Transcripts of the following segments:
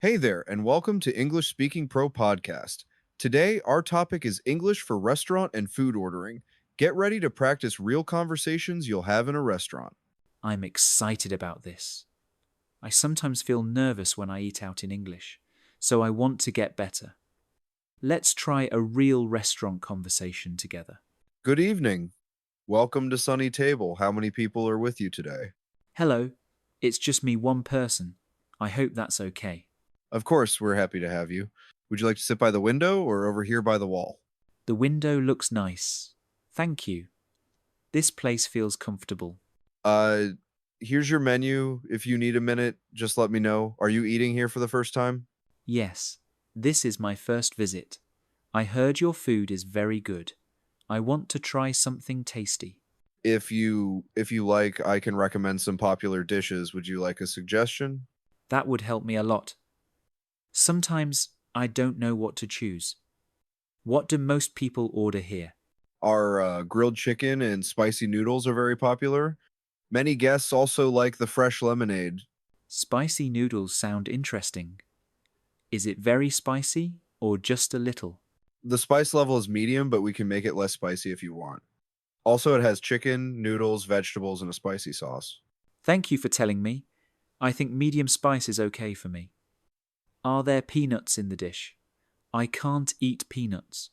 Hey there, and welcome to English Speaking Pro Podcast. Today, our topic is English for restaurant and food ordering. Get ready to practice real conversations you'll have in a restaurant. I'm excited about this. I sometimes feel nervous when I eat out in English, so I want to get better. Let's try a real restaurant conversation together. Good evening. Welcome to Sunny Table. How many people are with you today? Hello, it's just me, one person. I hope that's okay. Of course, we're happy to have you. Would you like to sit by the window or over here by the wall? The window looks nice. Thank you. This place feels comfortable. Uh, Here's your menu. If you need a minute, just let me know. Are you eating here for the first time? Yes, this is my first visit. I heard your food is very good. I want to try something tasty. If you like, I can recommend some popular dishes. Would you like a suggestion? That would help me a lot. Sometimes I don't know what to choose. What do most people order here? Our grilled chicken and spicy noodles are very popular. Many guests also like the fresh lemonade. Spicy noodles sound interesting. Is it very spicy or just a little? The spice level is medium, but we can make it less spicy if you want. Also, it has chicken, noodles, vegetables, and a spicy sauce. Thank you for telling me. I think medium spice is okay for me. Are there peanuts in the dish? I can't eat peanuts.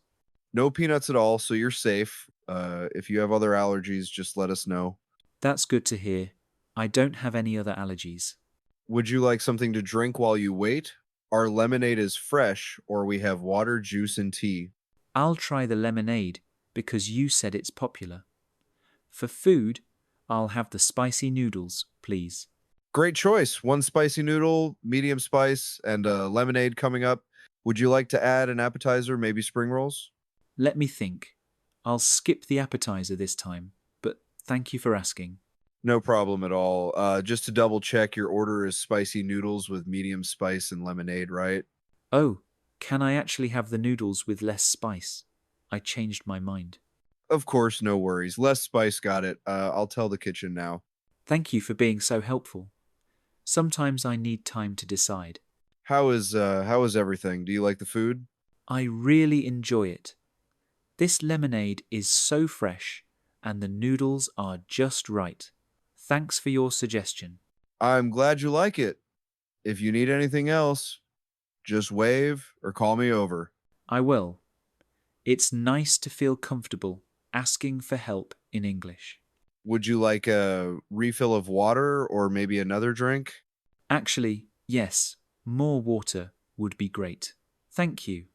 No peanuts at all, so you're safe. If you have other allergies, just let us know. That's good to hear. I don't have any other allergies. Would you like something to drink while you wait? Our lemonade is fresh, or we have water, juice, and tea. I'll try the lemonade because you said it's popular. For food, I'll have the spicy noodles, please. Great choice. One spicy noodle, medium spice, and a lemonade coming up. Would you like to add an appetizer, maybe spring rolls? Let me think. I'll skip the appetizer this time, but thank you for asking. No problem at all. Just to double check, your order is spicy noodles with medium spice and lemonade, right? Oh, can I actually have the noodles with less spice? I changed my mind. Of course, no worries. Less spice, got it. I'll tell the kitchen now. Thank you for being so helpful. Sometimes I need time to decide. How is everything? Do you like the food? I really enjoy it. This lemonade is so fresh, and the noodles are just right. Thanks for your suggestion. I'm glad you like it. If you need anything else, just wave or call me over. I will. It's nice to feel comfortable asking for help in English. Would you like a refill of water or maybe another drink? Actually, yes, more water would be great. Thank you.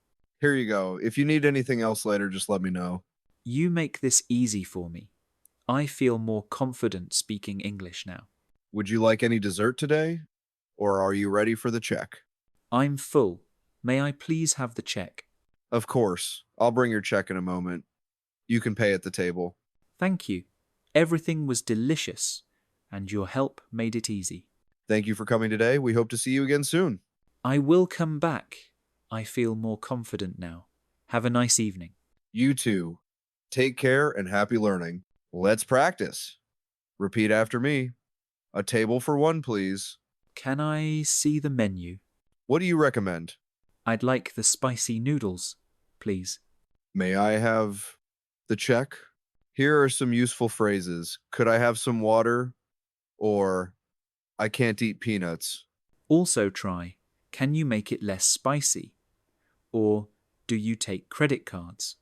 Here you go. If you need anything else later, just let me know. You make this easy for me. I feel more confident speaking English now. Would you like any dessert today? Or are you ready for the check? I'm full. May I please have the check? Of course. I'll bring your check in a moment. You can pay at the table. Thank you. Everything was delicious, and your help made it easy. Thank you for coming today. We hope to see you again soon. I will come back. I feel more confident now. Have a nice evening. You too. Take care and happy learning. Let's practice. Repeat after me. A table for one, please. Can I see the menu? What do you recommend? I'd like the spicy noodles, please. May I have the check? Here are some useful phrases. Could I have some water? Or I can't eat peanuts. Also try, can you make it less spicy? Or do you take credit cards?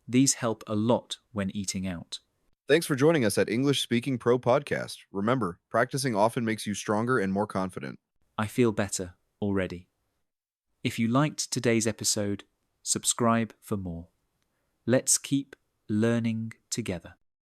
These help a lot when eating out. Thanks for joining us at English Speaking Pro Podcast. Remember, practicing often makes you stronger and more confident. I feel better already. If you liked today's episode, subscribe for more. Let's keep learning together.